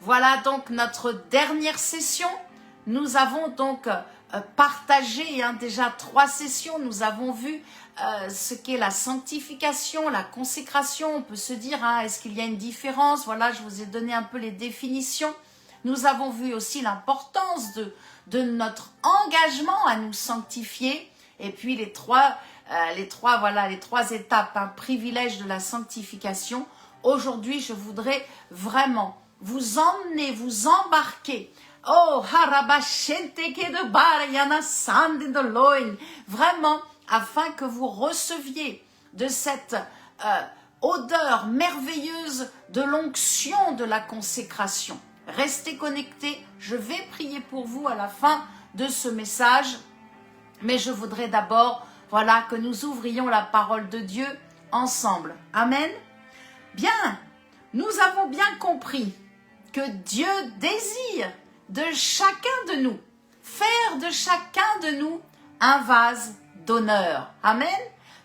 Voilà donc notre dernière session. Nous avons donc partagé déjà 3 sessions. Nous avons vu ce qu'est la sanctification, la consécration. On peut se dire, est-ce qu'il y a une différence? Voilà, je vous ai donné un peu les définitions. Nous avons vu aussi l'importance de notre engagement à nous sanctifier. Et puis les trois étapes, un privilège de la sanctification. Aujourd'hui, je voudrais vraiment vous emmener, vous embarquer. Oh, vraiment, afin que vous receviez de cette odeur merveilleuse de l'onction de la consécration. Restez connectés, je vais prier pour vous à la fin de ce message, mais je voudrais d'abord, voilà, que nous ouvrions la parole de Dieu ensemble. Amen. Bien, nous avons bien compris que Dieu désire de chacun de nous, faire de chacun de nous un vase d'honneur. Amen.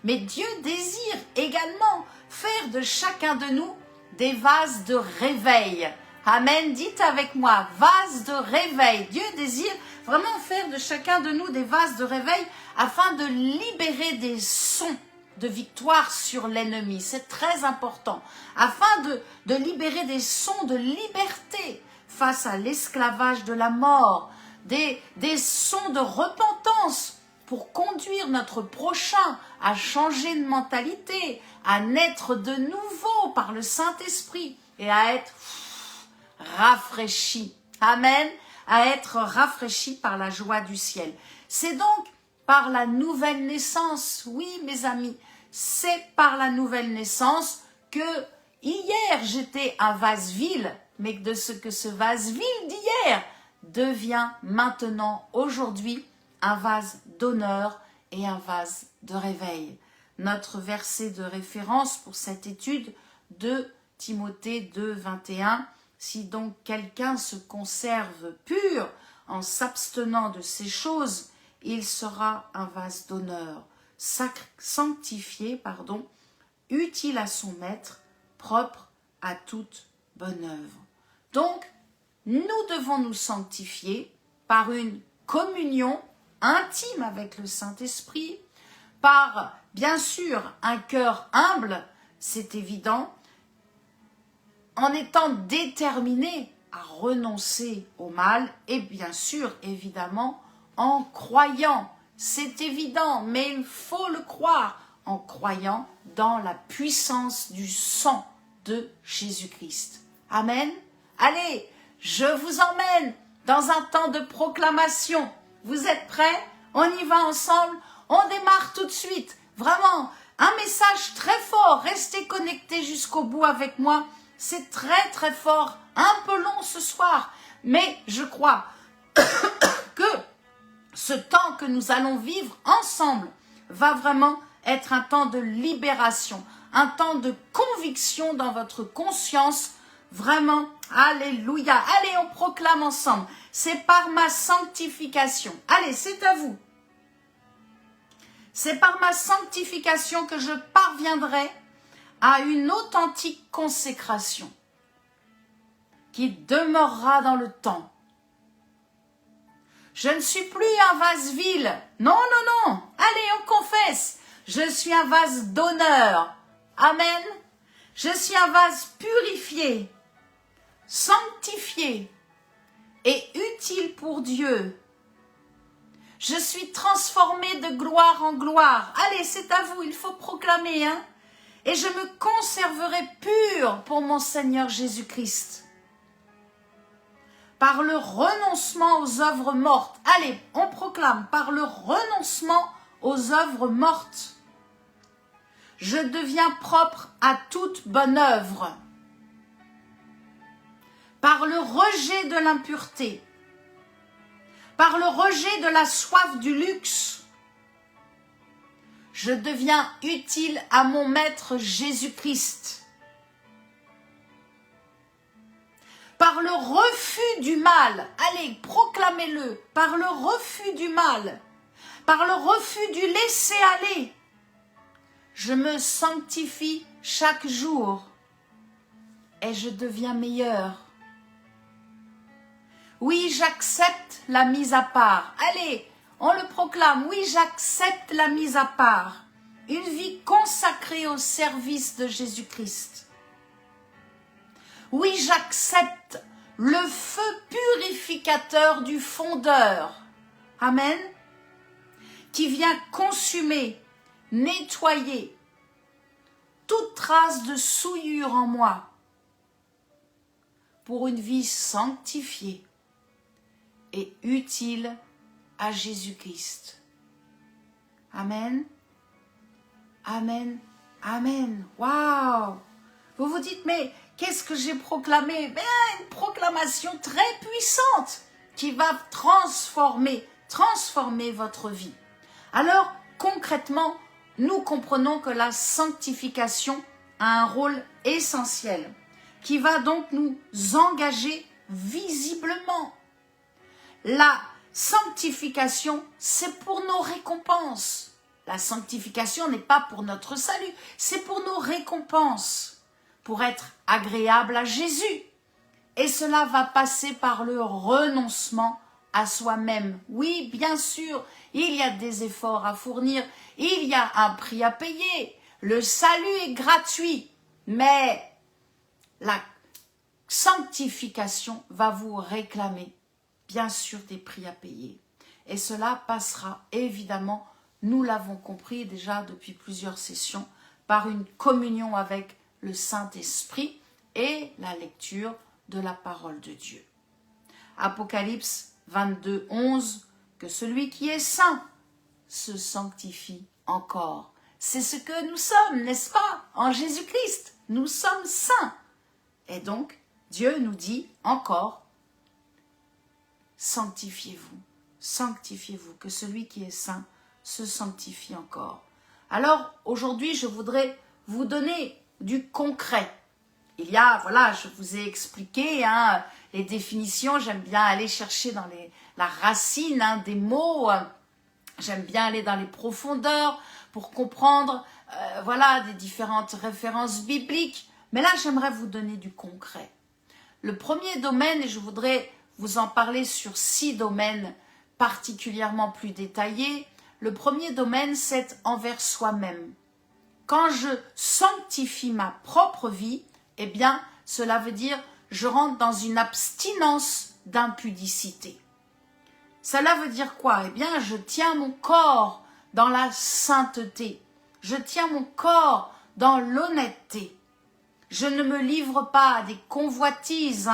Mais Dieu désire également faire de chacun de nous des vases de réveil. Amen. Dites avec moi, vase de réveil. Dieu désire vraiment faire de chacun de nous des vases de réveil afin de libérer des sons de victoire sur l'ennemi. C'est très important. Afin de libérer des sons de liberté face à l'esclavage de la mort, des sons de repentance pour conduire notre prochain à changer de mentalité, à naître de nouveau par le Saint-Esprit et à être rafraîchi. Amen. À être rafraîchi par la joie du ciel. C'est donc par la nouvelle naissance, oui mes amis, c'est par la nouvelle naissance que hier j'étais un vase vil, mais de ce que ce vase vil d'hier devient maintenant, aujourd'hui, un vase d'honneur et un vase de réveil. Notre verset de référence pour cette étude de Timothée 2, 21, si donc quelqu'un se conserve pur en s'abstenant de ces choses, il sera un vase d'honneur, sanctifié, utile à son maître, propre à toute bonne œuvre. Donc, nous devons nous sanctifier par une communion intime avec le Saint-Esprit, par, bien sûr, un cœur humble, c'est évident, en étant déterminé à renoncer au mal et bien sûr, évidemment, en croyant. C'est évident, mais il faut le croire, en croyant dans la puissance du sang de Jésus-Christ. Amen. Allez, je vous emmène dans un temps de proclamation. Vous êtes prêts? On y va ensemble. On démarre tout de suite. Vraiment, un message très fort. Restez connectés jusqu'au bout avec moi. C'est très très fort, un peu long ce soir, mais je crois que ce temps que nous allons vivre ensemble va vraiment être un temps de libération, un temps de conviction dans votre conscience. Vraiment, alléluia. Allez, on proclame ensemble. C'est par ma sanctification. Allez, c'est à vous. C'est par ma sanctification que je parviendrai à une authentique consécration qui demeurera dans le temps. Je ne suis plus un vase vil. Non, non, non. Allez, on confesse. Je suis un vase d'honneur. Amen. Je suis un vase purifié, sanctifié et utile pour Dieu. Je suis transformé de gloire en gloire. Allez, c'est à vous, il faut proclamer, hein. Et je me conserverai pur pour mon Seigneur Jésus-Christ. Par le renoncement aux œuvres mortes. Allez, on proclame, par le renoncement aux œuvres mortes. Je deviens propre à toute bonne œuvre. Par le rejet de l'impureté. Par le rejet de la soif du luxe. Je deviens utile à mon Maître Jésus-Christ. Par le refus du mal, allez, proclamez-le, par le refus du mal, par le refus du laisser-aller, je me sanctifie chaque jour et je deviens meilleur. Oui, j'accepte la mise à part. Allez, on le proclame. Oui, j'accepte la mise à part. Une vie consacrée au service de Jésus-Christ. Oui, j'accepte le feu purificateur du fondeur. Amen. Qui vient consumer, nettoyer toute trace de souillure en moi pour une vie sanctifiée et utile à Jésus-Christ. Amen. Amen. Amen. Waouh! Vous vous dites, mais qu'est-ce que j'ai proclamé? Une proclamation très puissante qui va transformer votre vie. Alors, concrètement, nous comprenons que la sanctification a un rôle essentiel qui va donc nous engager visiblement. La sanctification, c'est pour nos récompenses. La sanctification n'est pas pour notre salut, c'est pour nos récompenses, pour être agréable à Jésus. Et cela va passer par le renoncement à soi-même. Oui, bien sûr, il y a des efforts à fournir, il y a un prix à payer. Le salut est gratuit, mais la sanctification va vous réclamer, bien sûr, des prix à payer. Et cela passera évidemment, nous l'avons compris déjà depuis plusieurs sessions, par une communion avec le Saint-Esprit et la lecture de la parole de Dieu. Apocalypse 22, 11, que celui qui est saint se sanctifie encore. C'est ce que nous sommes, n'est-ce pas? En Jésus-Christ, nous sommes saints. Et donc, Dieu nous dit encore, sanctifiez-vous, sanctifiez-vous, que celui qui est saint se sanctifie encore. Alors, aujourd'hui, je voudrais vous donner du concret. Il y a, voilà, je vous ai expliqué les définitions, j'aime bien aller chercher dans la racine des mots, j'aime bien aller dans les profondeurs pour comprendre, voilà, des différentes références bibliques. Mais là, j'aimerais vous donner du concret. Le premier domaine, et je voudrais vous en parler sur 6 domaines particulièrement plus détaillés. Le premier domaine, c'est envers soi-même. Quand je sanctifie ma propre vie, eh bien, cela veut dire je rentre dans une abstinence d'impudicité. Cela veut dire quoi? Eh bien, je tiens mon corps dans la sainteté. Je tiens mon corps dans l'honnêteté. Je ne me livre pas à des convoitises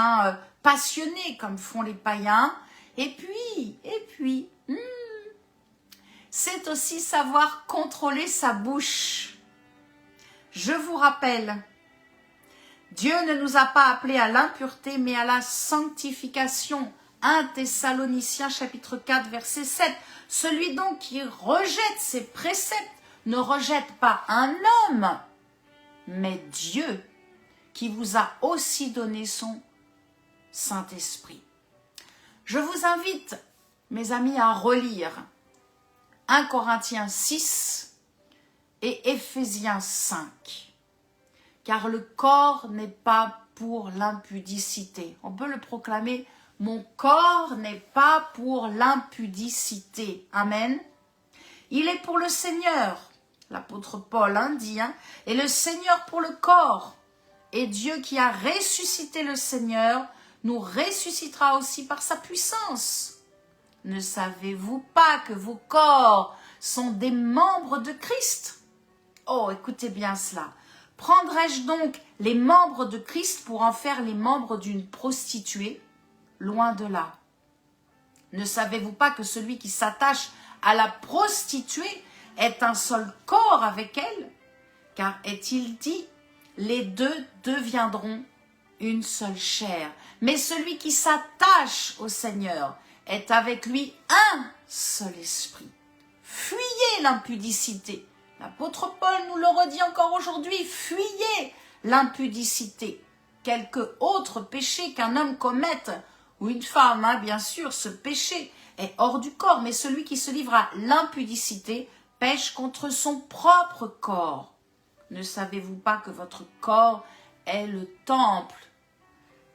passionnées comme font les païens. Et puis, c'est aussi savoir contrôler sa bouche. Je vous rappelle, Dieu ne nous a pas appelés à l'impureté, mais à la sanctification. 1 Thessaloniciens chapitre 4, verset 7. Celui donc qui rejette ses préceptes ne rejette pas un homme, mais Dieu, qui vous a aussi donné son Saint-Esprit. Je vous invite, mes amis, à relire 1 Corinthiens 6 et Éphésiens 5. Car le corps n'est pas pour l'impudicité. On peut le proclamer, mon corps n'est pas pour l'impudicité. Amen. Il est pour le Seigneur. L'apôtre Paul dit, et le Seigneur pour le corps. Et Dieu qui a ressuscité le Seigneur nous ressuscitera aussi par sa puissance. Ne savez-vous pas que vos corps sont des membres de Christ? Oh, écoutez bien cela. Prendrais-je donc les membres de Christ pour en faire les membres d'une prostituée? Loin de là. Ne savez-vous pas que celui qui s'attache à la prostituée est un seul corps avec elle? Car est-il dit, les deux deviendront une seule chair. Mais celui qui s'attache au Seigneur est avec lui un seul esprit. Fuyez l'impudicité. L'apôtre Paul nous le redit encore aujourd'hui, fuyez l'impudicité. Quelque autre péché qu'un homme commette, ou une femme, bien sûr, ce péché est hors du corps, mais celui qui se livre à l'impudicité pêche contre son propre corps. Ne savez-vous pas que votre corps est le temple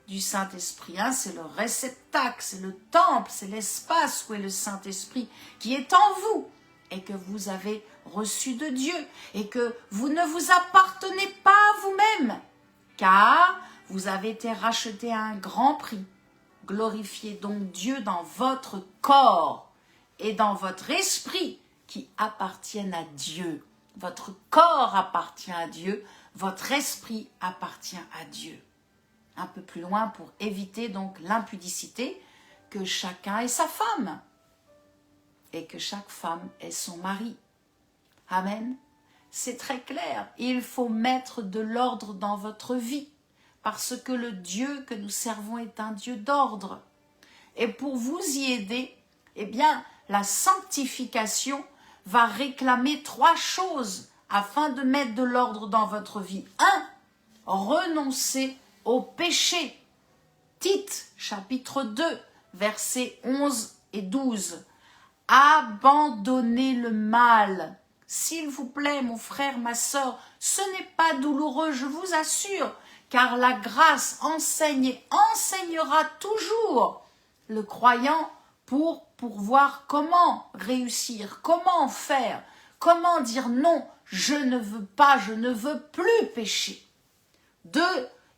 du Saint-Esprit. Hein, c'est le réceptacle, c'est le temple, c'est l'espace où est le Saint-Esprit qui est en vous et que vous avez reçu de Dieu et que vous ne vous appartenez pas à vous-même car vous avez été rachetés à un grand prix. Glorifiez donc Dieu dans votre corps et dans votre esprit qui appartiennent à Dieu. Votre corps appartient à Dieu, votre esprit appartient à Dieu. Un peu plus loin pour éviter donc l'impudicité, que chacun ait sa femme et que chaque femme ait son mari. Amen. C'est très clair. Il faut mettre de l'ordre dans votre vie parce que le Dieu que nous servons est un Dieu d'ordre. Et pour vous y aider, eh bien, la sanctification va réclamer 3 choses afin de mettre de l'ordre dans votre vie. 1. Renoncer au péché. Tite, chapitre 2, versets 11 et 12. Abandonnez le mal. S'il vous plaît, mon frère, ma sœur, ce n'est pas douloureux, je vous assure, car la grâce enseigne et enseignera toujours le croyant pour voir comment réussir, comment faire, comment dire non, je ne veux pas, je ne veux plus pécher. 2,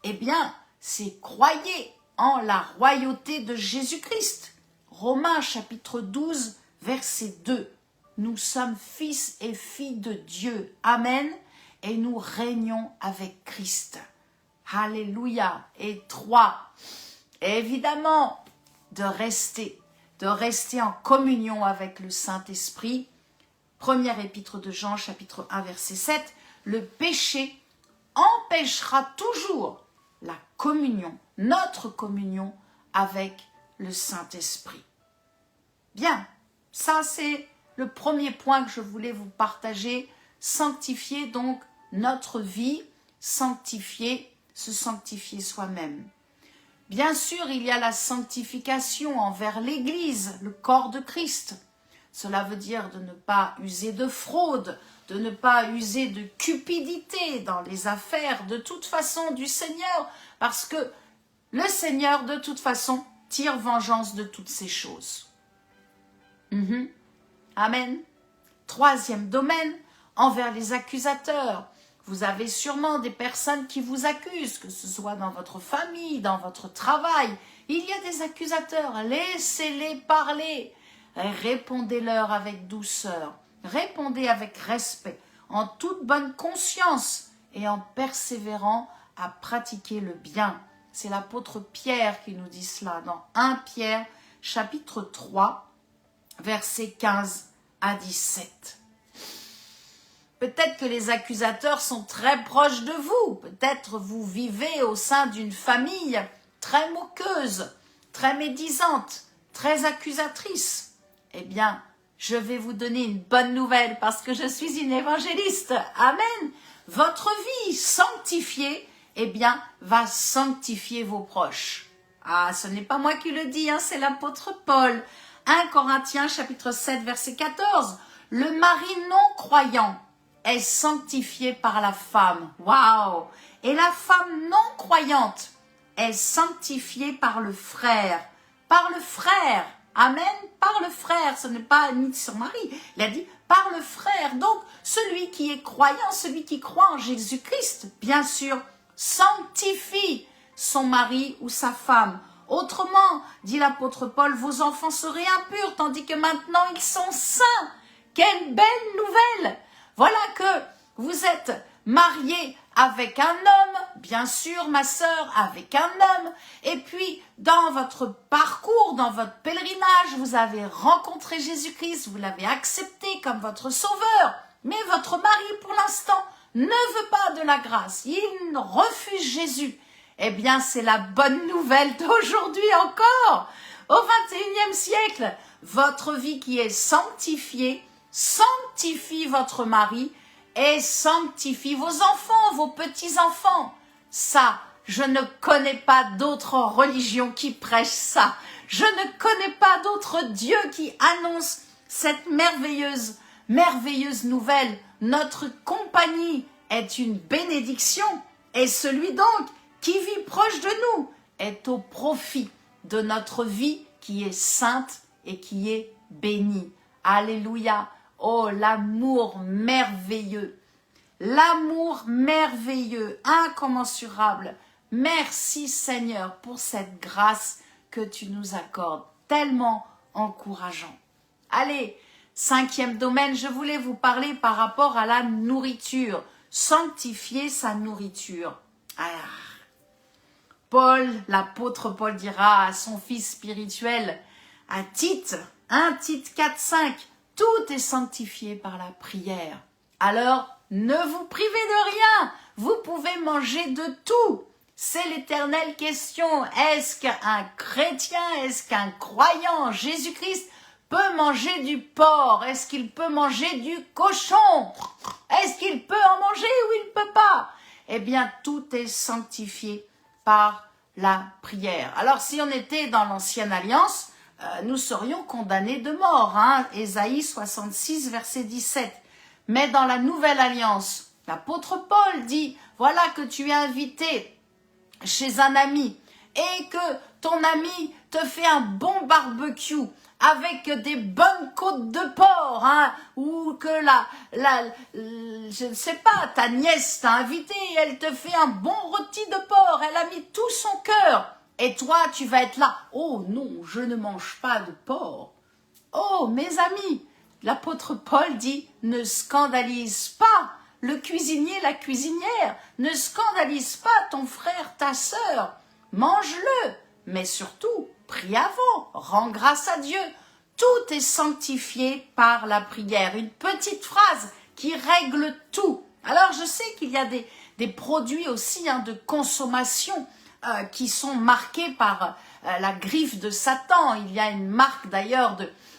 eh bien, c'est croyez en la royauté de Jésus-Christ. Romains chapitre 12, verset 2. Nous sommes fils et filles de Dieu. Amen. Et nous régnons avec Christ. Alléluia. Et 3, évidemment, de rester en communion avec le Saint-Esprit. Première épître de Jean, chapitre 1, verset 7. Le péché empêchera toujours la communion, notre communion avec le Saint-Esprit. Bien, ça c'est le premier point que je voulais vous partager. Sanctifier donc notre vie, se sanctifier soi-même. Bien sûr, il y a la sanctification envers l'Église, le corps de Christ. Cela veut dire de ne pas user de fraude, de ne pas user de cupidité dans les affaires de toute façon du Seigneur, parce que le Seigneur, de toute façon, tire vengeance de toutes ces choses. Amen. 3e domaine, envers les accusateurs. Vous avez sûrement des personnes qui vous accusent, que ce soit dans votre famille, dans votre travail. Il y a des accusateurs, laissez-les parler. Répondez-leur avec douceur, répondez avec respect, en toute bonne conscience et en persévérant à pratiquer le bien. C'est l'apôtre Pierre qui nous dit cela dans 1 Pierre, chapitre 3, versets 15 à 17. Peut-être que les accusateurs sont très proches de vous. Peut-être vous vivez au sein d'une famille très moqueuse, très médisante, très accusatrice. Eh bien, je vais vous donner une bonne nouvelle parce que je suis une évangéliste. Amen. Votre vie sanctifiée, eh bien, va sanctifier vos proches. Ah, ce n'est pas moi qui le dis, hein, c'est l'apôtre Paul. 1 Corinthiens, chapitre 7, verset 14. Le mari non croyant est sanctifié par la femme. Waouh! Et la femme non croyante est sanctifiée par le frère. Par le frère. Amen. Par le frère. Ce n'est pas ni son mari. Il a dit par le frère. Donc, celui qui est croyant, celui qui croit en Jésus-Christ, bien sûr, sanctifie son mari ou sa femme. Autrement, dit l'apôtre Paul, vos enfants seraient impurs, tandis que maintenant ils sont saints. Quelle belle nouvelle! Voilà que vous êtes marié avec un homme, bien sûr, ma sœur, avec un homme, et puis dans votre parcours, dans votre pèlerinage, vous avez rencontré Jésus-Christ, vous l'avez accepté comme votre sauveur, mais votre mari, pour l'instant, ne veut pas de la grâce, il refuse Jésus. Eh bien, c'est la bonne nouvelle d'aujourd'hui encore. Au XXIe siècle, votre vie qui est sanctifiée, sanctifie votre mari et sanctifie vos enfants, vos petits-enfants. Ça, je ne connais pas d'autre religion qui prêche ça. Je ne connais pas d'autre Dieu qui annonce cette merveilleuse nouvelle. Notre compagnie est une bénédiction et celui donc qui vit proche de nous est au profit de notre vie qui est sainte et qui est bénie. Alléluia. Oh, l'amour merveilleux. L'amour merveilleux, incommensurable. Merci Seigneur pour cette grâce que tu nous accordes, tellement encourageant. Allez, 5e domaine, je voulais vous parler par rapport à la nourriture. Sanctifier sa nourriture. Paul, l'apôtre Paul dira à son fils spirituel, à Tite, 1 Tite 4,5, tout est sanctifié par la prière. Alors, ne vous privez de rien, vous pouvez manger de tout. C'est l'éternelle question. Est-ce qu'un chrétien, est-ce qu'un croyant en Jésus-Christ peut manger du porc? Est-ce qu'il peut manger du cochon? Est-ce qu'il peut en manger ou il ne peut pas? Eh bien, tout est sanctifié par la prière. Alors, si on était dans l'ancienne alliance, nous serions condamnés de mort. Ésaïe 66, verset 17. Mais dans la nouvelle alliance, l'apôtre Paul dit, voilà que tu es invité chez un ami et que ton ami te fait un bon barbecue avec des bonnes côtes de porc, ou que je ne sais pas, ta nièce t'a invité et elle te fait un bon rôti de porc, elle a mis tout son cœur. Et toi, tu vas être là, oh non, je ne mange pas de porc. Oh, mes amis, l'apôtre Paul dit, ne scandalise pas le cuisinier, la cuisinière, ne scandalise pas ton frère, ta sœur, mange-le, mais surtout, prie avant, rends grâce à Dieu. Tout est sanctifié par la prière. Une petite phrase qui règle tout. Alors, je sais qu'il y a des produits aussi de consommation qui sont marqués par la griffe de Satan. Il y a une marque d'ailleurs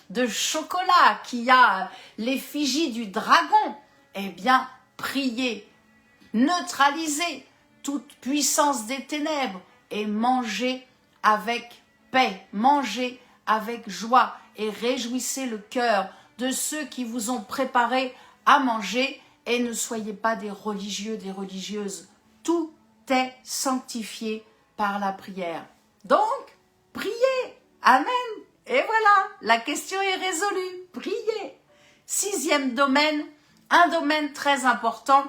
de chocolat qui a l'effigie du dragon. Eh bien, priez, neutralisez toute puissance des ténèbres et mangez avec paix, mangez avec joie et réjouissez le cœur de ceux qui vous ont préparé à manger et ne soyez pas des religieux, des religieuses. Tout est sanctifié par la prière. Donc, priez. Amen. Et voilà, la question est résolue. Priez. 6e domaine, un domaine très important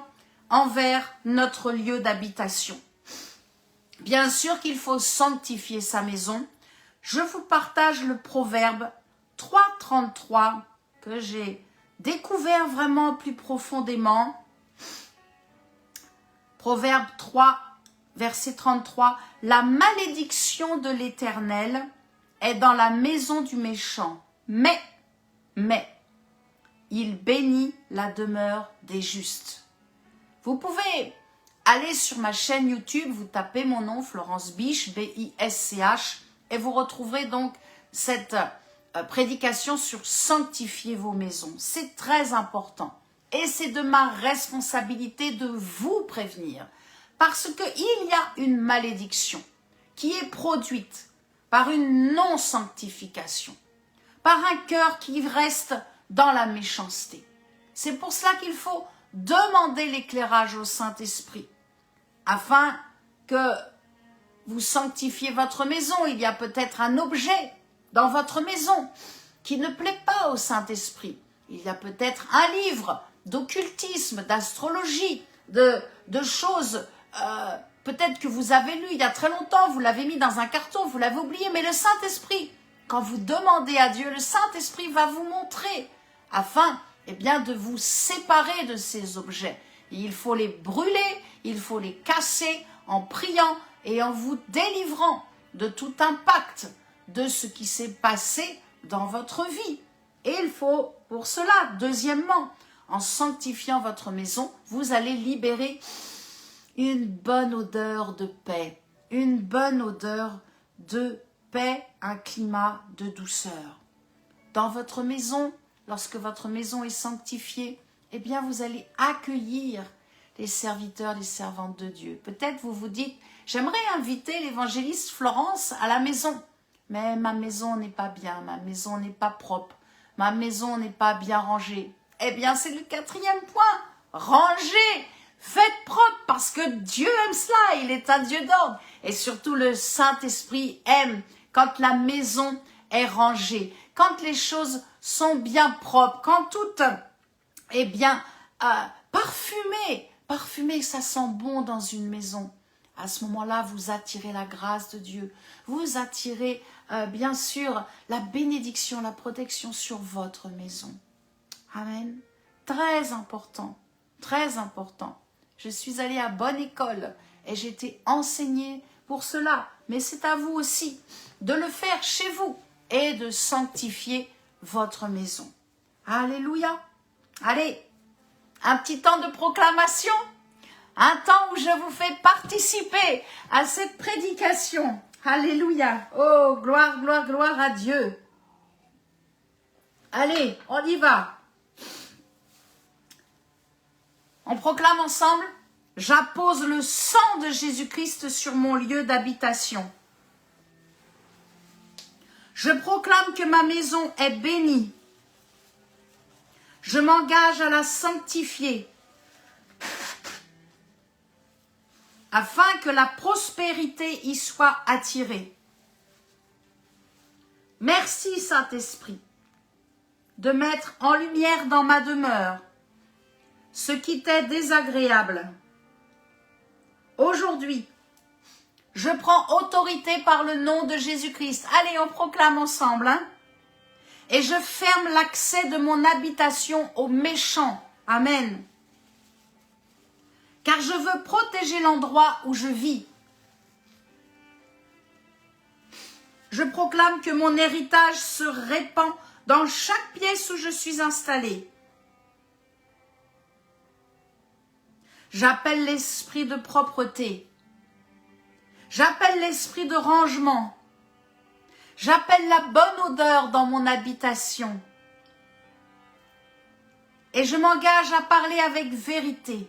envers notre lieu d'habitation. Bien sûr qu'il faut sanctifier sa maison. Je vous partage le proverbe 3,33 que j'ai découvert vraiment plus profondément. Proverbe 3, verset 33. La malédiction de l'Éternel est dans la maison du méchant, mais, il bénit la demeure des justes. Vous pouvez aller sur ma chaîne YouTube, vous tapez mon nom, Florence Bisch, B-I-S-C-H, et vous retrouverez donc cette prédication sur sanctifier vos maisons. C'est très important. Et c'est de ma responsabilité de vous prévenir. Parce qu'il y a une malédiction qui est produite par une non-sanctification, par un cœur qui reste dans la méchanceté. C'est pour cela qu'il faut demander l'éclairage au Saint-Esprit, afin que vous sanctifiez votre maison. Il y a peut-être un objet dans votre maison qui ne plaît pas au Saint-Esprit. Il y a peut-être un livre d'occultisme, d'astrologie, de choses peut-être que vous avez lu il y a très longtemps, vous l'avez mis dans un carton, vous l'avez oublié, mais le Saint-Esprit, quand vous demandez à Dieu, le Saint-Esprit va vous montrer, afin de vous séparer de ces objets. Et il faut les brûler, il faut les casser en priant et en vous délivrant de tout impact de ce qui s'est passé dans votre vie. Et il faut, pour cela, deuxièmement, en sanctifiant votre maison, vous allez libérer une bonne odeur de paix, une bonne odeur de paix, un climat de douceur. Dans votre maison, lorsque votre maison est sanctifiée, vous allez accueillir les serviteurs, les servantes de Dieu. Peut-être vous vous dites, j'aimerais inviter l'évangéliste Florence à la maison, mais ma maison n'est pas bien, ma maison n'est pas propre, ma maison n'est pas bien rangée. C'est le 4e point, rangez, Faites propre parce que Dieu aime cela, il est un Dieu d'ordre. Et surtout le Saint-Esprit aime quand la maison est rangée, quand les choses sont bien propres, quand tout est bien parfumé. Parfumé, ça sent bon dans une maison. À ce moment-là, vous attirez la grâce de Dieu. Vous attirez, bien sûr, la bénédiction, la protection sur votre maison. Amen. Très important, très important. Je suis allée à bonne école et j'ai été enseignée pour cela. Mais c'est à vous aussi de le faire chez vous et de sanctifier votre maison. Alléluia. Allez, un petit temps de proclamation, un temps où je vous fais participer à cette prédication. Alléluia. Oh, gloire, gloire, gloire à Dieu. Allez, on y va. On proclame ensemble, j'appose le sang de Jésus-Christ sur mon lieu d'habitation. Je proclame que ma maison est bénie. Je m'engage à la sanctifier, afin que la prospérité y soit attirée. Merci Saint-Esprit de mettre en lumière dans ma demeure ce qui t'est désagréable. Aujourd'hui, je prends autorité par le nom de Jésus-Christ. Allez, on proclame ensemble, hein? Et je ferme l'accès de mon habitation aux méchants. Amen. Car je veux protéger l'endroit où je vis. Je proclame que mon héritage se répand dans chaque pièce où je suis installée. J'appelle l'esprit de propreté. J'appelle l'esprit de rangement. J'appelle la bonne odeur dans mon habitation. Et je m'engage à parler avec vérité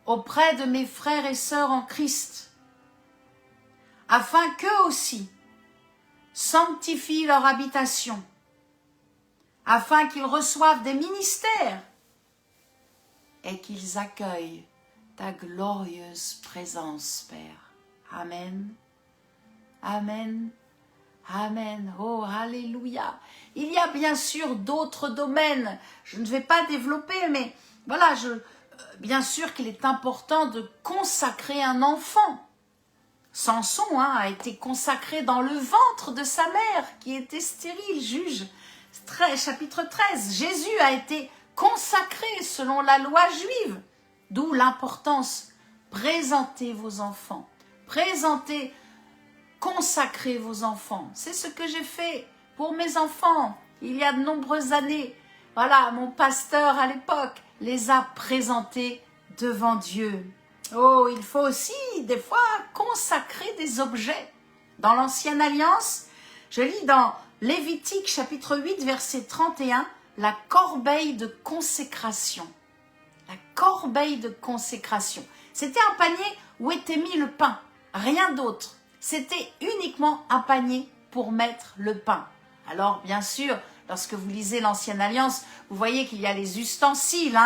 auprès de mes frères et sœurs en Christ, afin qu'eux aussi sanctifient leur habitation, afin qu'ils reçoivent des ministères et qu'ils accueillent ta glorieuse présence, Père. Amen. Amen. Amen. Oh, alléluia. Il y a bien sûr d'autres domaines. Je ne vais pas développer, mais voilà, bien sûr qu'il est important de consacrer un enfant. Samson a été consacré dans le ventre de sa mère, qui était stérile, Juge chapitre 13. Jésus a été consacré selon la loi juive, d'où l'importance. Présentez vos enfants, consacrez vos enfants. C'est ce que j'ai fait pour mes enfants il y a de nombreuses années. Voilà, mon pasteur à l'époque les a présentés devant Dieu. Oh, il faut aussi des fois consacrer des objets. Dans l'Ancienne Alliance, je lis dans Lévitique chapitre 8 verset 31, la corbeille de consécration. La corbeille de consécration. C'était un panier où était mis le pain, rien d'autre. C'était uniquement un panier pour mettre le pain. Alors, bien sûr, lorsque vous lisez l'Ancienne Alliance, vous voyez qu'il y a les ustensiles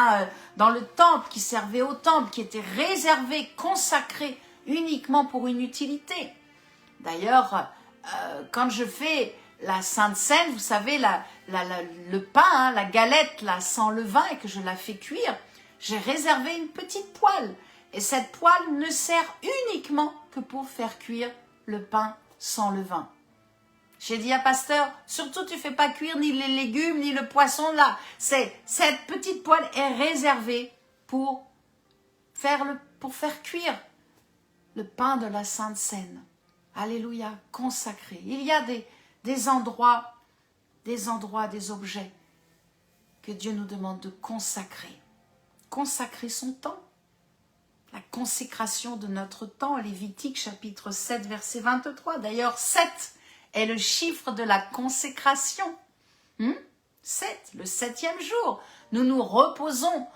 dans le temple qui servaient au temple, qui étaient réservés, consacrés uniquement pour une utilité. D'ailleurs, quand je fais la Sainte Seine, vous savez, le pain, la galette là, sans levain et que je la fais cuire, j'ai réservé une petite poêle. Et cette poêle ne sert uniquement que pour faire cuire le pain sans levain. J'ai dit à pasteur, surtout tu fais pas cuire ni les légumes ni le poisson là. Cette petite poêle est réservée pour faire cuire le pain de la Sainte Seine. Alléluia, consacré. Il y a des endroits, des objets que Dieu nous demande de consacrer. Consacrer son temps. La consécration de notre temps, Lévitique chapitre 7 verset 23. D'ailleurs, 7 est le chiffre de la consécration. 7, le 7e jour. Nous nous reposons,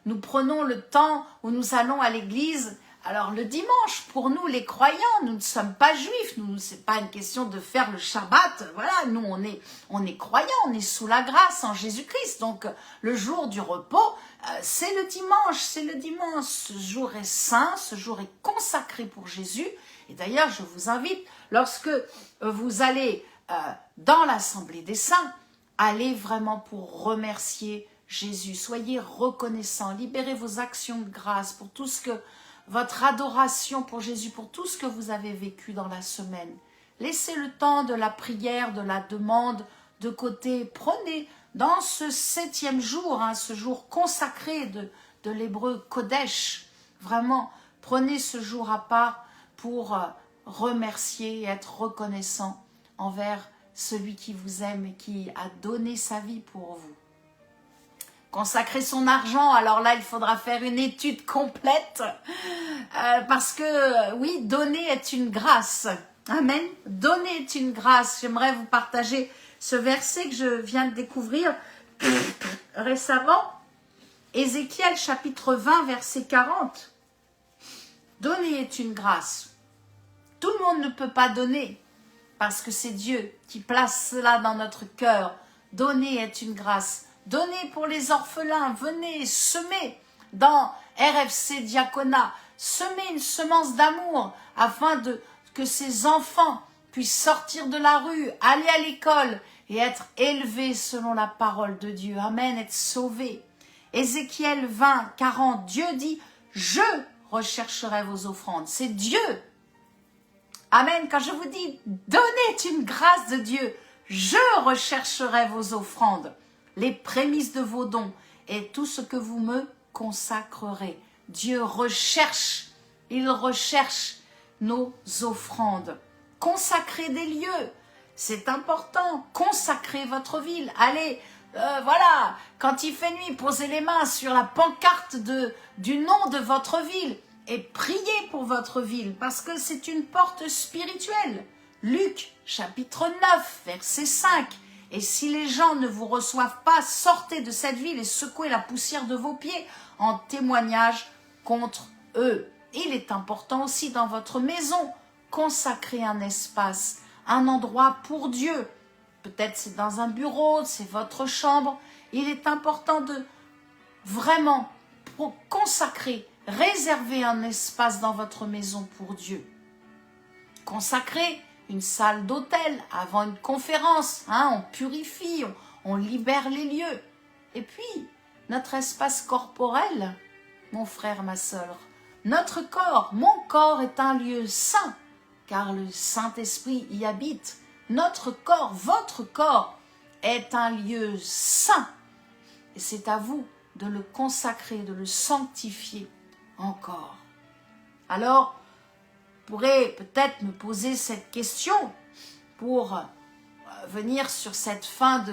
nous prenons le temps où nous allons à l'église Alors le dimanche, pour nous les croyants, nous ne sommes pas juifs, nous c'est pas une question de faire le Shabbat, voilà, nous on est croyants, on est sous la grâce en Jésus-Christ, donc le jour du repos, c'est le dimanche, ce jour est saint, ce jour est consacré pour Jésus, et d'ailleurs je vous invite, lorsque vous allez dans l'Assemblée des Saints, allez vraiment pour remercier Jésus, soyez reconnaissants, libérez vos actions de grâce pour tout ce que votre adoration pour Jésus, pour tout ce que vous avez vécu dans la semaine. Laissez le temps de la prière, de la demande de côté. Prenez dans ce 7e jour, ce jour consacré de l'hébreu Kodesh, vraiment, prenez ce jour à part pour remercier et être reconnaissant envers celui qui vous aime et qui a donné sa vie pour vous. Consacrer son argent, alors là, il faudra faire une étude complète parce que, oui, donner est une grâce. Amen. Donner est une grâce. J'aimerais vous partager ce verset que je viens de découvrir récemment. Ézéchiel, chapitre 20, verset 40. Donner est une grâce. Tout le monde ne peut pas donner parce que c'est Dieu qui place cela dans notre cœur. Donner est une grâce. Donnez pour les orphelins, venez semer dans RFC Diaconat, semez une semence d'amour afin que ces enfants puissent sortir de la rue, aller à l'école et être élevés selon la parole de Dieu. Amen, être sauvés. Ézéchiel 20, 40, Dieu dit, je rechercherai vos offrandes. C'est Dieu. Amen, quand je vous dis, donnez une grâce de Dieu, je rechercherai vos offrandes. Les prémices de vos dons et tout ce que vous me consacrerez. Dieu recherche, il recherche nos offrandes. Consacrez des lieux, c'est important. Consacrez votre ville. Allez, voilà, quand il fait nuit, posez les mains sur la pancarte du nom de votre ville et priez pour votre ville parce que c'est une porte spirituelle. Luc, chapitre 9, verset 5. Et si les gens ne vous reçoivent pas, sortez de cette ville et secouez la poussière de vos pieds en témoignage contre eux. Il est important aussi dans votre maison, consacrer un espace, un endroit pour Dieu. Peut-être c'est dans un bureau, c'est votre chambre. Il est important de vraiment consacrer, réserver un espace dans votre maison pour Dieu. Consacrer une salle d'hôtel avant une conférence, on purifie, on libère les lieux. Et puis, notre espace corporel, mon frère, ma sœur, notre corps, mon corps est un lieu saint, car le Saint-Esprit y habite. Notre corps, votre corps, est un lieu saint. Et c'est à vous de le consacrer, de le sanctifier encore. Alors, vous pourrez peut-être me poser cette question pour venir sur cette fin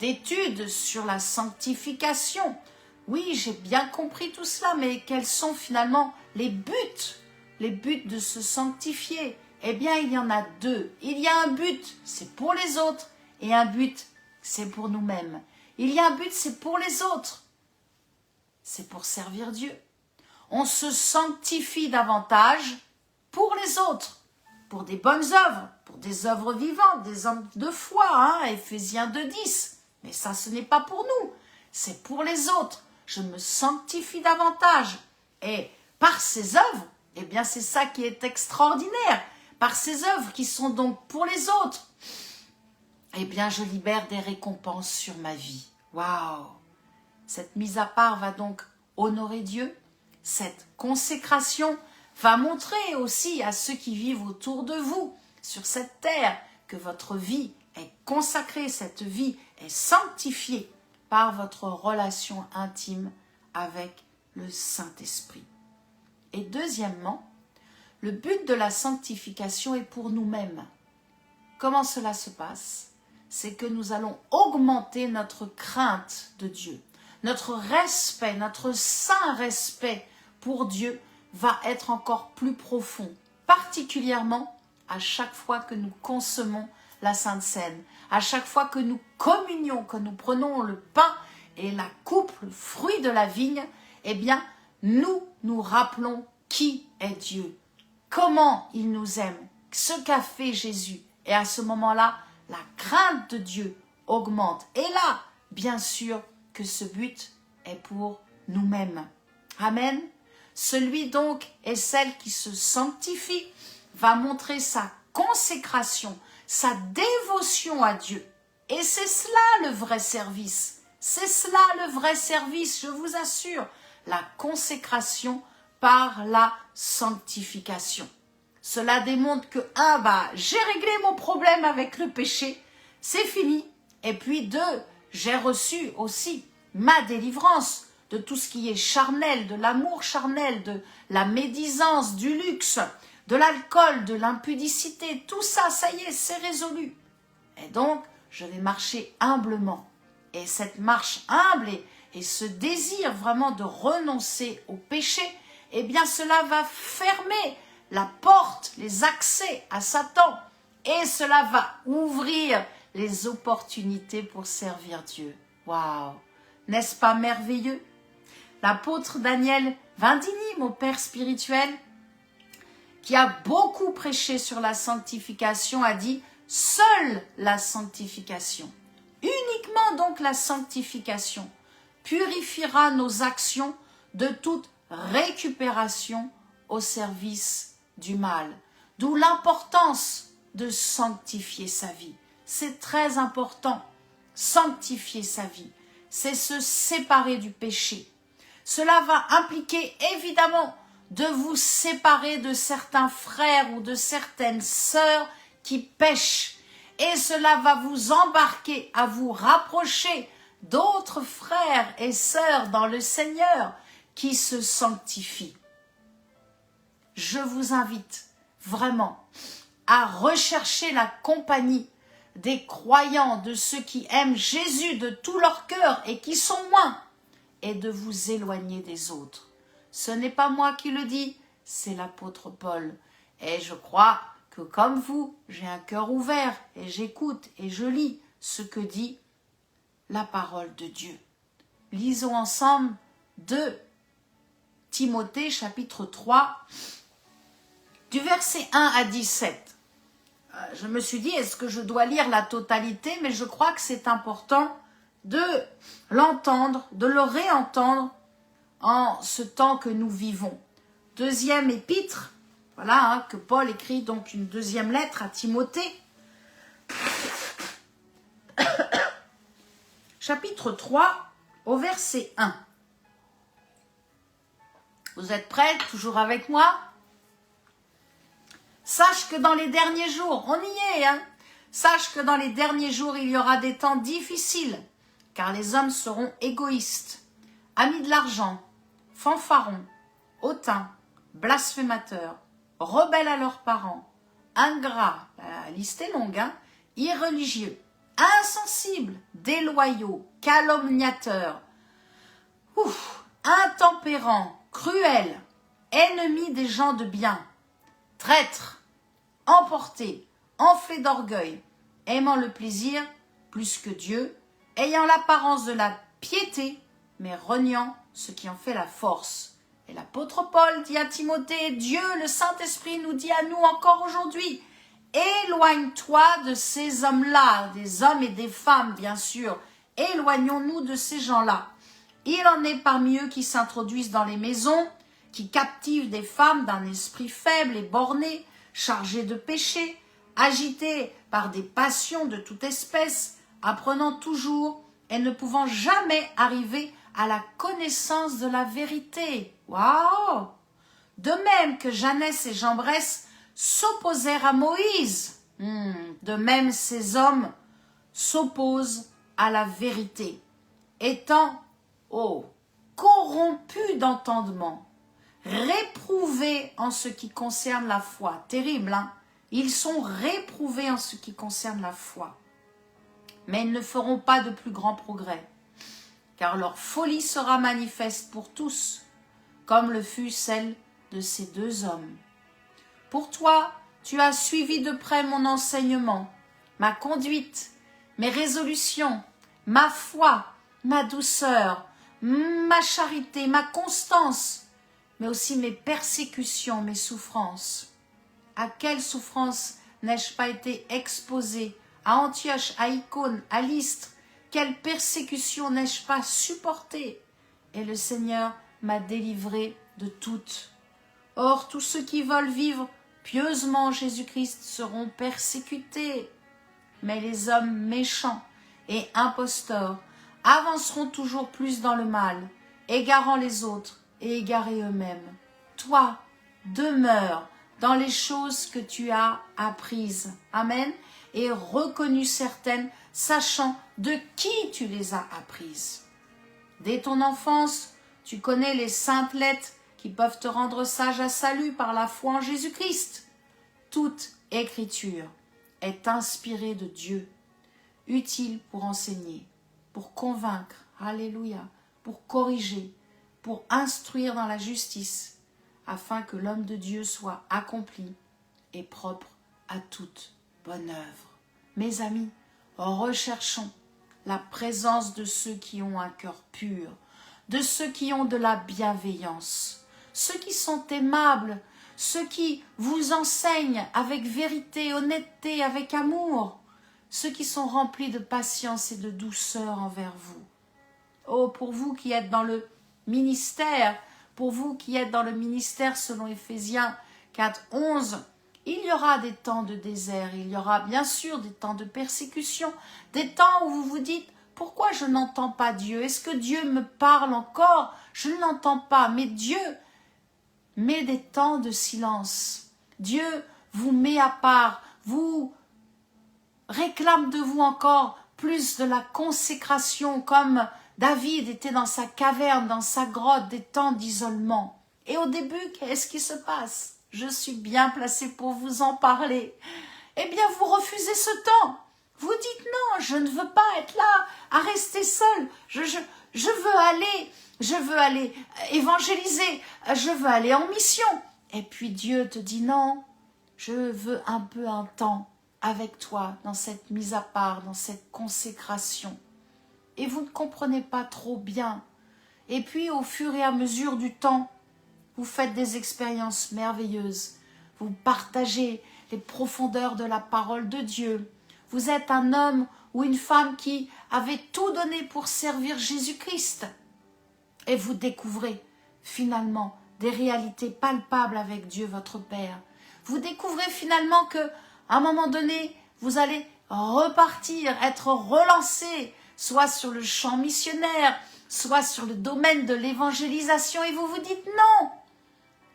d'étude sur la sanctification. Oui, j'ai bien compris tout cela, mais quels sont finalement les buts de se sanctifier? Eh bien, il y en a deux. Il y a un but, c'est pour les autres, et un but, c'est pour nous-mêmes. Il y a un but, c'est pour les autres. C'est pour servir Dieu. On se sanctifie davantage pour les autres, pour des bonnes œuvres, pour des œuvres vivantes, des œuvres de foi, Éphésiens 2,10. Mais ça, ce n'est pas pour nous, c'est pour les autres. Je me sanctifie davantage. Et par ces œuvres, eh bien, c'est ça qui est extraordinaire. Par ces œuvres qui sont donc pour les autres, eh bien, je libère des récompenses sur ma vie. Waouh! Cette mise à part va donc honorer Dieu. Cette consécration va montrer aussi à ceux qui vivent autour de vous, sur cette terre, que votre vie est consacrée, cette vie est sanctifiée par votre relation intime avec le Saint-Esprit. Et deuxièmement, le but de la sanctification est pour nous-mêmes. Comment cela se passe? C'est que nous allons augmenter notre crainte de Dieu. Notre respect, notre saint respect pour Dieu va être encore plus profond, particulièrement à chaque fois que nous consommons la Sainte Seine, à chaque fois que nous communions, que nous prenons le pain et la coupe, le fruit de la vigne, eh bien, nous nous rappelons qui est Dieu, comment il nous aime, ce qu'a fait Jésus. Et à ce moment-là, la crainte de Dieu augmente. Et là, bien sûr que ce but est pour nous-mêmes. Amen. Celui donc et celle qui se sanctifie va montrer sa consécration, sa dévotion à Dieu. Et c'est cela le vrai service. C'est cela le vrai service, je vous assure. La consécration par la sanctification. Cela démontre que, j'ai réglé mon problème avec le péché, c'est fini. Et puis 2, j'ai reçu aussi ma délivrance de tout ce qui est charnel, de l'amour charnel, de la médisance, du luxe, de l'alcool, de l'impudicité. Tout ça, ça y est, c'est résolu. Et donc, je vais marcher humblement. Et cette marche humble et ce désir vraiment de renoncer au péché, eh bien cela va fermer la porte, les accès à Satan. Et cela va ouvrir les opportunités pour servir Dieu. Waouh! N'est-ce pas merveilleux? L'apôtre Daniel Vindini, mon père spirituel, qui a beaucoup prêché sur la sanctification, a dit « Seule la sanctification, uniquement donc la sanctification, purifiera nos actions de toute récupération au service du mal. » D'où l'importance de sanctifier sa vie. C'est très important, sanctifier sa vie. C'est se séparer du péché. Cela va impliquer évidemment de vous séparer de certains frères ou de certaines sœurs qui pêchent. Et cela va vous embarquer à vous rapprocher d'autres frères et sœurs dans le Seigneur qui se sanctifient. Je vous invite vraiment à rechercher la compagnie des croyants, de ceux qui aiment Jésus de tout leur cœur et qui sont loin, et de vous éloigner des autres. Ce n'est pas moi qui le dis, c'est l'apôtre Paul. Et je crois que comme vous, j'ai un cœur ouvert et j'écoute et je lis ce que dit la parole de Dieu. Lisons ensemble 2 Timothée chapitre 3, du verset 1 à 17. Je me suis dit, est-ce que je dois lire la totalité? Mais je crois que c'est important de l'entendre, de le réentendre en ce temps que nous vivons. Deuxième épître, voilà, que Paul écrit donc une deuxième lettre à Timothée. Chapitre 3, au verset 1. Vous êtes prêts, toujours avec moi? Sache que dans les derniers jours, on y est, hein? Sache que dans les derniers jours, il y aura des temps difficiles, car les hommes seront égoïstes, amis de l'argent, fanfarons, hautains, blasphémateurs, rebelles à leurs parents, ingrats, la liste est longue, hein? Irreligieux, insensibles, déloyaux, calomniateurs, intempérants, cruels, ennemis des gens de bien, traîtres, emportés, enflés d'orgueil, aimant le plaisir plus que Dieu, ayant l'apparence de la piété, mais reniant ce qui en fait la force. Et l'apôtre Paul dit à Timothée, Dieu, le Saint-Esprit, nous dit à nous encore aujourd'hui, éloigne-toi de ces hommes-là, des hommes et des femmes, bien sûr, éloignons-nous de ces gens-là. Il en est parmi eux qui s'introduisent dans les maisons, qui captivent des femmes d'un esprit faible et borné, chargés de péché, agités par des passions de toute espèce, apprenant toujours et ne pouvant jamais arriver à la connaissance de la vérité. Waouh! De même que Janès et Jambres s'opposèrent à Moïse, de même ces hommes s'opposent à la vérité, étant corrompus d'entendement, réprouvés en ce qui concerne la foi. Terrible, hein? Ils sont réprouvés en ce qui concerne la foi. Mais ils ne feront pas de plus grands progrès, car leur folie sera manifeste pour tous, comme le fut celle de ces 2 hommes. Pour toi, tu as suivi de près mon enseignement, ma conduite, mes résolutions, ma foi, ma douceur, ma charité, ma constance, mais aussi mes persécutions, mes souffrances. À quelles souffrances n'ai-je pas été exposée? À Antioche, à Icône, à Lystre, quelle persécution n'ai-je pas supportée? Et le Seigneur m'a délivré de toutes. Or, tous ceux qui veulent vivre pieusement en Jésus-Christ seront persécutés. Mais les hommes méchants et imposteurs avanceront toujours plus dans le mal, égarant les autres et égarés eux-mêmes. Toi, demeure dans les choses que tu as apprises. Amen. Et reconnues certaines, sachant de qui tu les as apprises. Dès ton enfance, tu connais les saintes lettres qui peuvent te rendre sage à salut par la foi en Jésus-Christ. Toute écriture est inspirée de Dieu, utile pour enseigner, pour convaincre, alléluia, pour corriger, pour instruire dans la justice, afin que l'homme de Dieu soit accompli et propre à toute bonne œuvre. Mes amis, recherchons la présence de ceux qui ont un cœur pur, de ceux qui ont de la bienveillance, ceux qui sont aimables, ceux qui vous enseignent avec vérité, honnêteté, avec amour, ceux qui sont remplis de patience et de douceur envers vous. Oh, pour vous qui êtes dans le ministère, pour vous qui êtes dans le ministère selon Éphésiens 4, 11, il y aura des temps de désert, il y aura bien sûr des temps de persécution, des temps où vous vous dites « Pourquoi je n'entends pas Dieu? Est-ce que Dieu me parle encore? Je ne l'entends pas. » Mais Dieu met des temps de silence. Dieu vous met à part, vous réclame de vous encore plus de la consécration, comme David était dans sa caverne, dans sa grotte, des temps d'isolement. Et au début, qu'est-ce qui se passe? Je suis bien placée pour vous en parler. Eh bien, vous refusez ce temps. Vous dites non, je ne veux pas être là, à rester seule. Je veux aller évangéliser, je veux aller en mission. Et puis Dieu te dit non, je veux un peu un temps avec toi dans cette mise à part, dans cette consécration. Et vous ne comprenez pas trop bien. Et puis au fur et à mesure du temps, vous faites des expériences merveilleuses. Vous partagez les profondeurs de la parole de Dieu. Vous êtes un homme ou une femme qui avait tout donné pour servir Jésus-Christ. Et vous découvrez finalement des réalités palpables avec Dieu, votre Père. Vous découvrez finalement que, à un moment donné, vous allez repartir, être relancé, soit sur le champ missionnaire, soit sur le domaine de l'évangélisation, et vous vous dites non.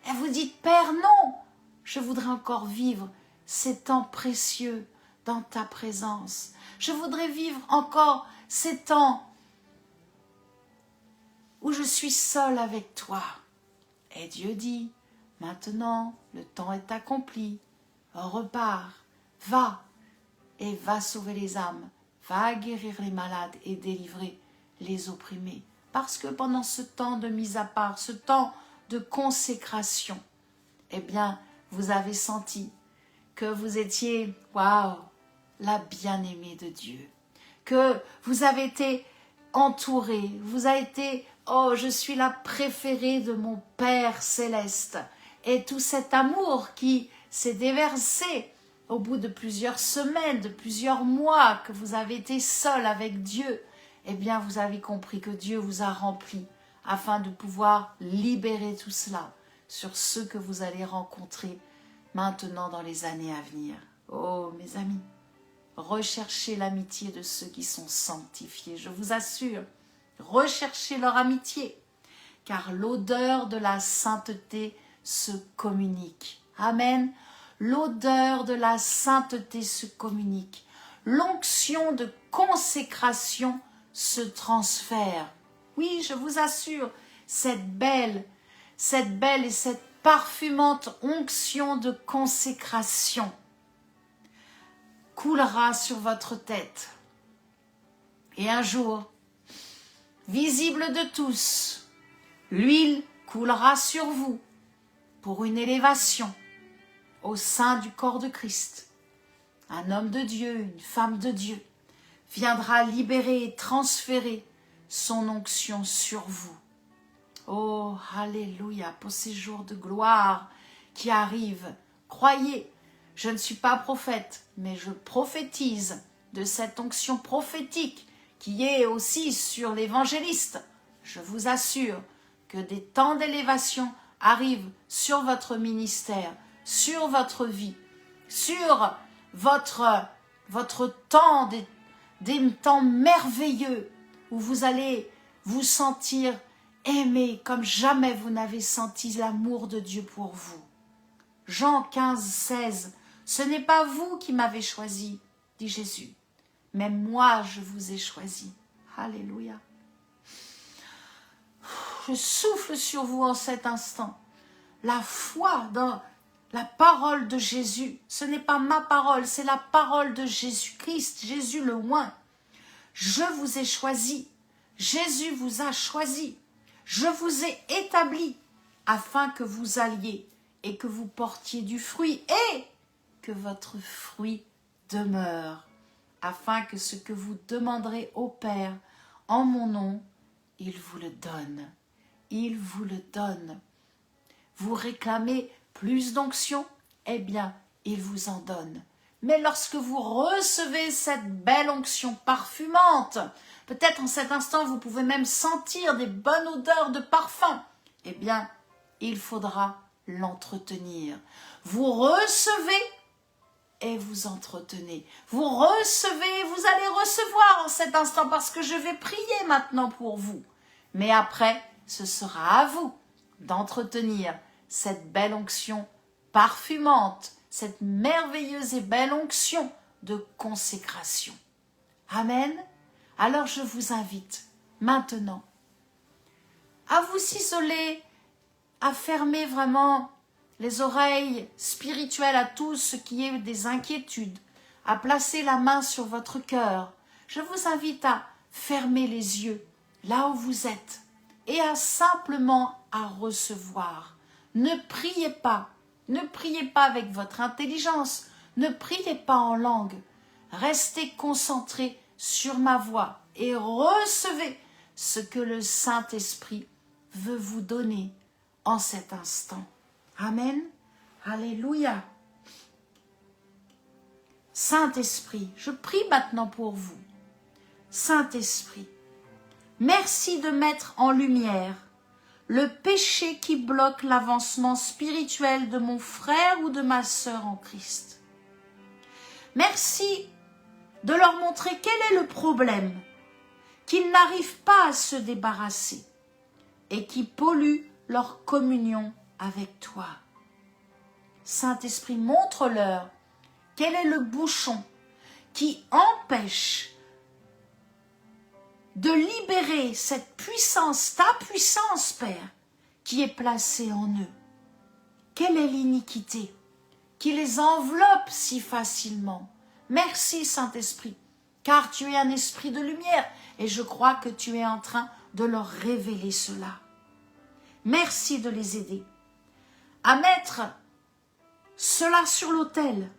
Et vous dites, Père, non, je voudrais encore vivre ces temps précieux dans ta présence. Je voudrais vivre encore ces temps où je suis seule avec toi. Et Dieu dit, maintenant, le temps est accompli, repars, va, et va sauver les âmes, va guérir les malades et délivrer les opprimés. Parce que pendant ce temps de mise à part, ce temps de consécration, eh bien, vous avez senti que vous étiez, waouh, la bien-aimée de Dieu, que vous avez été entourée, vous avez été, oh, je suis la préférée de mon Père céleste. Et tout cet amour qui s'est déversé au bout de plusieurs semaines, de plusieurs mois que vous avez été seul avec Dieu, eh bien, vous avez compris que Dieu vous a rempli afin de pouvoir libérer tout cela sur ceux que vous allez rencontrer maintenant dans les années à venir. Oh, mes amis, recherchez l'amitié de ceux qui sont sanctifiés, je vous assure. Recherchez leur amitié, car l'odeur de la sainteté se communique. Amen. L'odeur de la sainteté se communique. L'onction de consécration se transfère. Oui, je vous assure, cette belle et cette parfumante onction de consécration coulera sur votre tête. Et un jour, visible de tous, l'huile coulera sur vous pour une élévation au sein du corps de Christ. Un homme de Dieu, une femme de Dieu viendra libérer et transférer son onction sur vous. Oh, alléluia, pour ces jours de gloire qui arrivent. Croyez, je ne suis pas prophète, mais je prophétise de cette onction prophétique qui est aussi sur l'évangéliste. Je vous assure que des temps d'élévation arrivent sur votre ministère, sur votre vie, sur votre temps, des temps merveilleux où vous allez vous sentir aimé comme jamais vous n'avez senti l'amour de Dieu pour vous. Jean 15, 16, ce n'est pas vous qui m'avez choisi, dit Jésus, mais moi je vous ai choisi. Alléluia. Je souffle sur vous en cet instant. La foi dans la parole de Jésus, ce n'est pas ma parole, c'est la parole de Jésus-Christ, Jésus le oint. Je vous ai choisi, Jésus vous a choisi, je vous ai établi afin que vous alliez et que vous portiez du fruit et que votre fruit demeure, afin que ce que vous demanderez au Père en mon nom, il vous le donne. Il vous le donne. Vous réclamez plus d'onction, eh bien, il vous en donne. Mais lorsque vous recevez cette belle onction parfumante, peut-être en cet instant vous pouvez même sentir des bonnes odeurs de parfum, eh bien, il faudra l'entretenir. Vous recevez et vous entretenez. Vous recevez, vous allez recevoir en cet instant parce que je vais prier maintenant pour vous. Mais après, ce sera à vous d'entretenir cette belle onction parfumante, cette merveilleuse et belle onction de consécration. Amen. Alors je vous invite maintenant à vous isoler, à fermer vraiment les oreilles spirituelles à tout ce qui est des inquiétudes, à placer la main sur votre cœur. Je vous invite à fermer les yeux là où vous êtes et à simplement à recevoir. Ne priez pas avec votre intelligence, ne priez pas en langue. Restez concentrés sur ma voix et recevez ce que le Saint-Esprit veut vous donner en cet instant. Amen. Alléluia. Saint-Esprit, je prie maintenant pour vous. Saint-Esprit, merci de mettre en lumière le péché qui bloque l'avancement spirituel de mon frère ou de ma sœur en Christ. Merci de leur montrer quel est le problème, qu'ils n'arrivent pas à se débarrasser et qui pollue leur communion avec toi. Saint-Esprit, montre-leur quel est le bouchon qui empêche de libérer cette puissance, ta puissance, Père, qui est placée en eux. Quelle est l'iniquité qui les enveloppe si facilement? Merci, Saint-Esprit, car tu es un esprit de lumière et je crois que tu es en train de leur révéler cela. Merci de les aider à mettre cela sur l'autel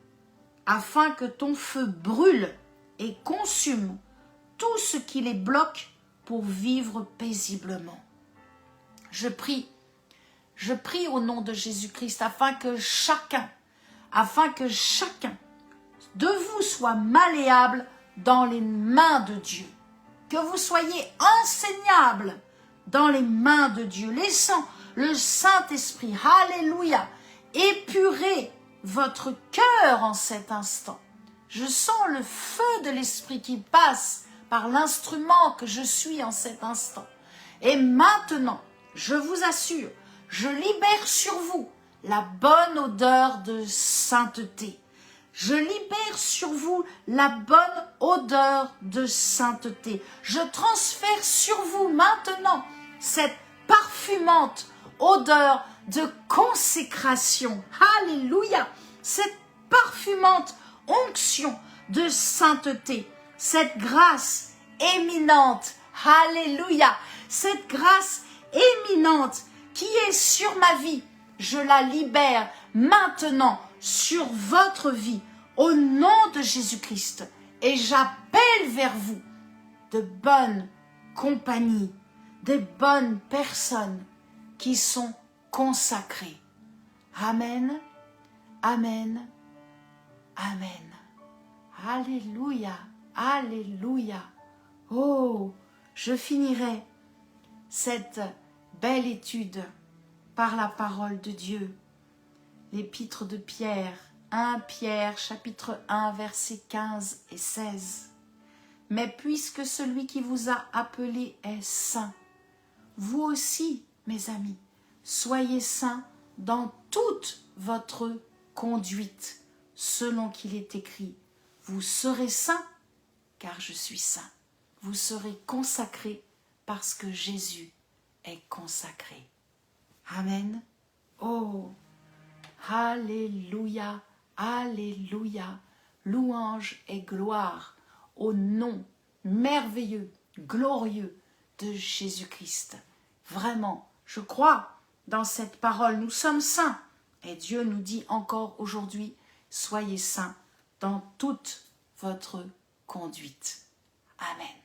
afin que ton feu brûle et consume tout ce qui les bloque pour vivre paisiblement. Je prie au nom de Jésus-Christ afin que chacun de vous soit malléable dans les mains de Dieu, que vous soyez enseignables dans les mains de Dieu, laissant le Saint-Esprit, alléluia, épurer votre cœur en cet instant. Je sens le feu de l'Esprit qui passe par l'instrument que je suis en cet instant. Et maintenant, je vous assure, je libère sur vous la bonne odeur de sainteté. Je libère sur vous la bonne odeur de sainteté. Je transfère sur vous maintenant cette parfumante odeur de consécration. Alléluia! Cette parfumante onction de sainteté. Cette grâce éminente. Alléluia! Cette grâce éminente qui est sur ma vie. Je la libère maintenant sur votre vie au nom de Jésus-Christ. Et j'appelle vers vous de bonnes compagnies, des bonnes personnes qui sont consacrés. Amen, amen, amen. Alléluia, alléluia. Oh, je finirai cette belle étude par la parole de Dieu. L'épître de Pierre, 1 Pierre, chapitre 1, versets 15 et 16. Mais puisque celui qui vous a appelé est saint, vous aussi, mes amis, soyez saints dans toute votre conduite, selon qu'il est écrit. Vous serez saints, car je suis saint. Vous serez consacrés, parce que Jésus est consacré. Amen. Oh, alléluia, alléluia. Louange et gloire au nom merveilleux, glorieux de Jésus-Christ. Vraiment, je crois dans cette parole, nous sommes saints. Et Dieu nous dit encore aujourd'hui, soyez saints dans toute votre conduite. Amen.